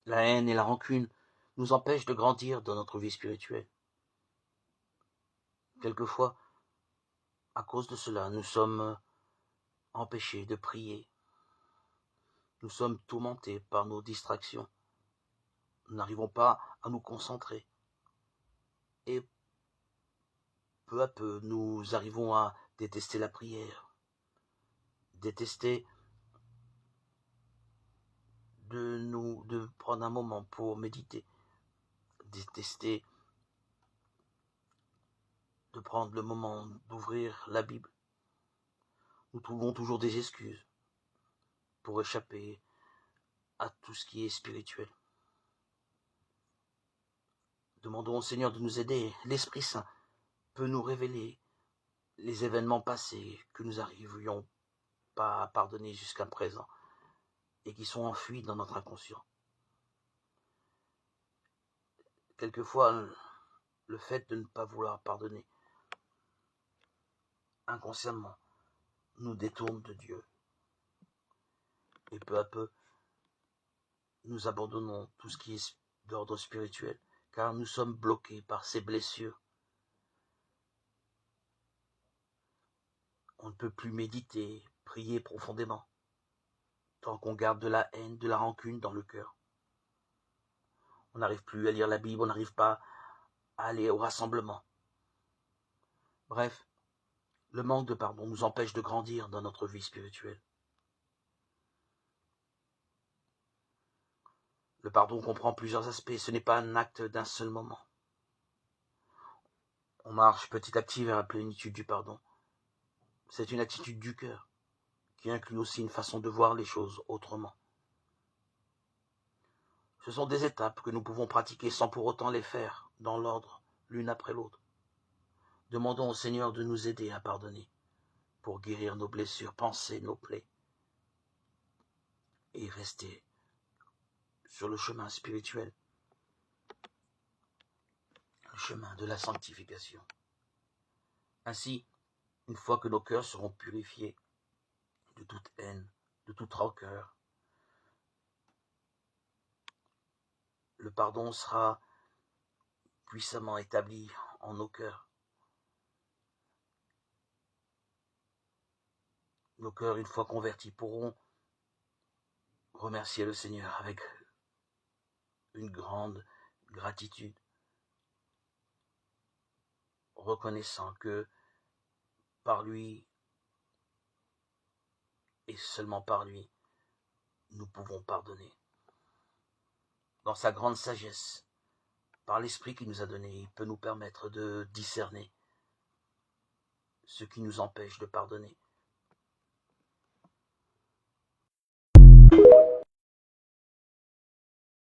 La haine et la rancune nous empêchent de grandir dans notre vie spirituelle. Quelquefois, à cause de cela, nous sommes empêchés de prier. Nous sommes tourmentés par nos distractions. Nous n'arrivons pas à nous concentrer. Et peu à peu, nous arrivons à détester la prière, détester de prendre un moment pour méditer, détester de prendre le moment d'ouvrir la Bible. Nous trouvons toujours des excuses pour échapper à tout ce qui est spirituel. Demandons au Seigneur de nous aider. L'Esprit Saint peut nous révéler les événements passés que nous n'arrivions pas à pardonner jusqu'à présent et qui sont enfuis dans notre inconscient. Quelquefois, le fait de ne pas vouloir pardonner inconsciemment nous détourne de Dieu. Et peu à peu, nous abandonnons tout ce qui est d'ordre spirituel, car nous sommes bloqués par ces blessures. On ne peut plus méditer, prier profondément, tant qu'on garde de la haine, de la rancune dans le cœur. On n'arrive plus à lire la Bible, on n'arrive pas à aller au rassemblement. Bref, le manque de pardon nous empêche de grandir dans notre vie spirituelle. Le pardon comprend plusieurs aspects, ce n'est pas un acte d'un seul moment. On marche petit à petit vers la plénitude du pardon. C'est une attitude du cœur, qui inclut aussi une façon de voir les choses autrement. Ce sont des étapes que nous pouvons pratiquer sans pour autant les faire dans l'ordre, l'une après l'autre. Demandons au Seigneur de nous aider à pardonner, pour guérir nos blessures, panser nos plaies, et rester sur le chemin spirituel, le chemin de la sanctification. Ainsi, une fois que nos cœurs seront purifiés de toute haine, de toute rancœur, le pardon sera puissamment établi en nos cœurs. Nos cœurs, une fois convertis, pourront remercier le Seigneur avec une grande gratitude, reconnaissant que par lui et seulement par lui, nous pouvons pardonner. Dans sa grande sagesse, par l'Esprit qu'il nous a donné, il peut nous permettre de discerner ce qui nous empêche de pardonner